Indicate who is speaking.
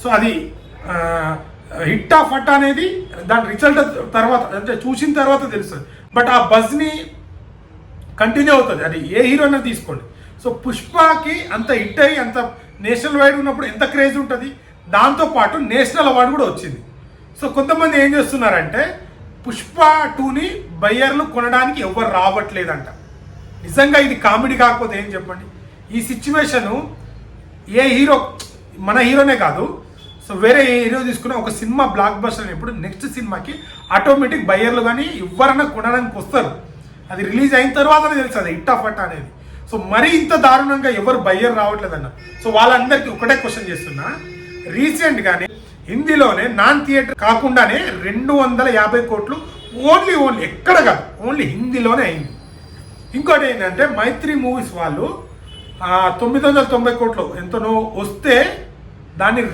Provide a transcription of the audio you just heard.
Speaker 1: So అది hit of ఫట్ అనేది దాని రిజల్ట్ తర్వాత అంటే చూసిన తర్వాత తెలుస్తుంది. బట్ ఆ బజ్ని కంటిన్యూ అవుతుంది, అది ఏ హీరోనే తీసుకోండి. సో పుష్పకి అంత హిట్ అయ్యి అంత నేషనల్ వైడ్ ఉన్నప్పుడు ఎంత క్రేజ్ ఉంటుంది. దాంతోపాటు నేషనల్ అవార్డు కూడా వచ్చింది. సో కొంతమంది ఏం చేస్తున్నారంటే పుష్ప 2ని బయ్యర్లు కొనడానికి ఎవరు రావట్లేదంట. నిజంగా ఇది కామెడీ కాకపోతే ఏం చెప్పండి. ఈ సిచ్యువేషను ఏ హీరో, మన హీరోనే కాదు, సో వేరే ఏ హీరో తీసుకున్న ఒక సినిమా బ్లాక్ బస్టర్ అయినప్పుడు నెక్స్ట్ సినిమాకి ఆటోమేటిక్ బయ్యర్లు కానీ ఎవరన్నా కొనడానికి వస్తారు. అది రిలీజ్ అయిన తర్వాతనే తెలుసు అది హిట్ ఆఫ్ అట్ అనేది. సో మరీ ఇంత దారుణంగా ఎవరు బయ్యర్ రావట్లేదన్న. సో వాళ్ళందరికీ ఒకటే క్వశ్చన్ చేస్తున్నా, రీసెంట్గానే హిందీలోనే నాన్ థియేటర్ కాకుండానే 250 కోట్లు ఓన్లీ ఎక్కడ కాదు, ఓన్లీ హిందీలోనే అయింది. ఇంకోటి ఏంటంటే మైత్రి మూవీస్ వాళ్ళు 990 కోట్లు ఎంతనో వస్తే దాన్ని